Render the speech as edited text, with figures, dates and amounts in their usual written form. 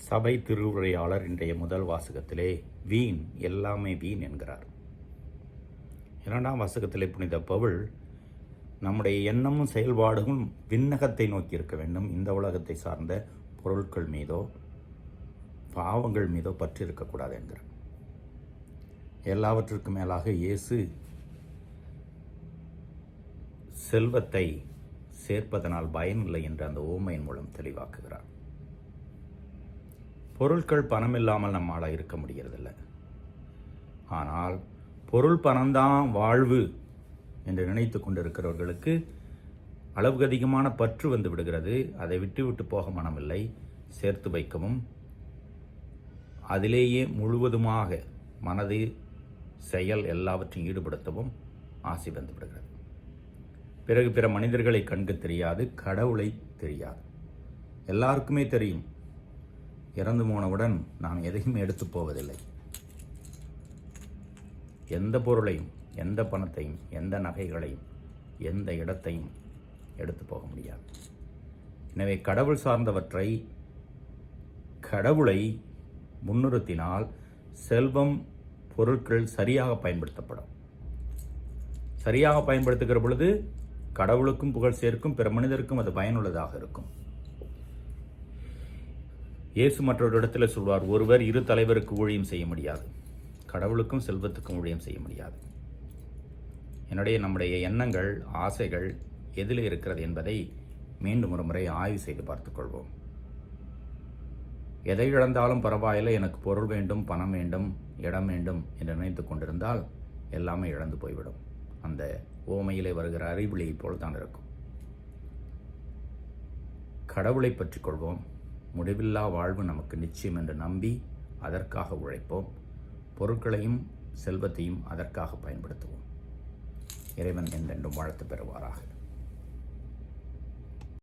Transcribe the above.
சபை திருவுரையாளர் இன்றைய முதல் வாசகத்திலே வீண், எல்லாமே வீண் என்கிறார். இரண்டாம் வாசகத்திலே புனித பவுல் நம்முடைய எண்ணமும் செயல்பாடும் விண்ணகத்தை நோக்கி இருக்க வேண்டும். இந்த உலகத்தை சார்ந்த பொருட்கள் மீதோ பாவங்கள் மீதோ பற்றி இருக்கக்கூடாது என்கிறார். எல்லாவற்றுக்கும் மேலாக இயேசு செல்வத்தை சேர்ப்பதனால் பயனில்லை என்று அந்த ஓமையின் மூலம் தெளிவாக்குகிறார். பொருட்கள் பணம் இல்லாமல் நம்மால் இருக்க முடியறதில்லை. ஆனால் பொருள் பணம்தான் வாழ்வு என்று நினைத்து கொண்டிருக்கிறவர்களுக்கு அளவுக்கு அதிகமான பற்று வந்து விடுகிறது. அதை விட்டு விட்டு போக மனமில்லை. சேர்த்து வைக்கவும் அதிலேயே முழுவதுமாக மனது செயல் எல்லாவற்றையும் ஈடுபடுத்தவும் ஆசை வந்து விடுகிறது. பிறகு பிற மனிதர்களை கண்கு தெரியாது, கடவுளை தெரியாது. எல்லாருக்குமே தெரியும், இறந்து போனவுடன் நாம் எதையும் எடுத்து போவதில்லை. எந்த பொருளையும், எந்த பணத்தையும், எந்த நகைகளையும், எந்த இடத்தையும் எடுத்து போக முடியாது. எனவே கடவுள் சார்ந்தவற்றை, கடவுளை முன்னிறுத்தினால் செல்வம், பொருட்கள் சரியாக பயன்படுத்தப்படும். சரியாக பயன்படுத்துகிற பொழுது கடவுளுக்கும் புகழ் சேர்க்கும், பிற மனிதருக்கும் அது பயனுள்ளதாக இருக்கும். இயேசு மற்றொரு இடத்துல சொல்வார், ஒருவர் இரு தலைவருக்கு ஊழியம் செய்ய முடியாது, கடவுளுக்கும் செல்வத்துக்கும் ஊழியம் செய்ய முடியாது. என்னுடைய நம்முடைய எண்ணங்கள், ஆசைகள் எதில் இருக்கிறது என்பதை மீண்டும் ஒரு முறை ஆய்வு செய்து பார்த்துக்கொள்வோம். எதை இழந்தாலும் பரவாயில்லை, எனக்கு பொருள் வேண்டும், பணம் வேண்டும், இடம் வேண்டும் என்று நினைத்து கொண்டிருந்தால் எல்லாமே இழந்து போய்விடும். அந்த ஓமையிலே வருகிற அறிவிலியை போல்தான் இருக்கும். கடவுளை பற்றி கொள்வோம். முடிவில்லா வாழ்வு நமக்கு நிச்சயம் என்று நம்பி அதற்காக உழைப்போம். பொருட்களையும் செல்வத்தையும் அதற்காக பயன்படுத்துவோம். இறைவன் என்றென்றும் வாழ்த்து பெறுவாராக.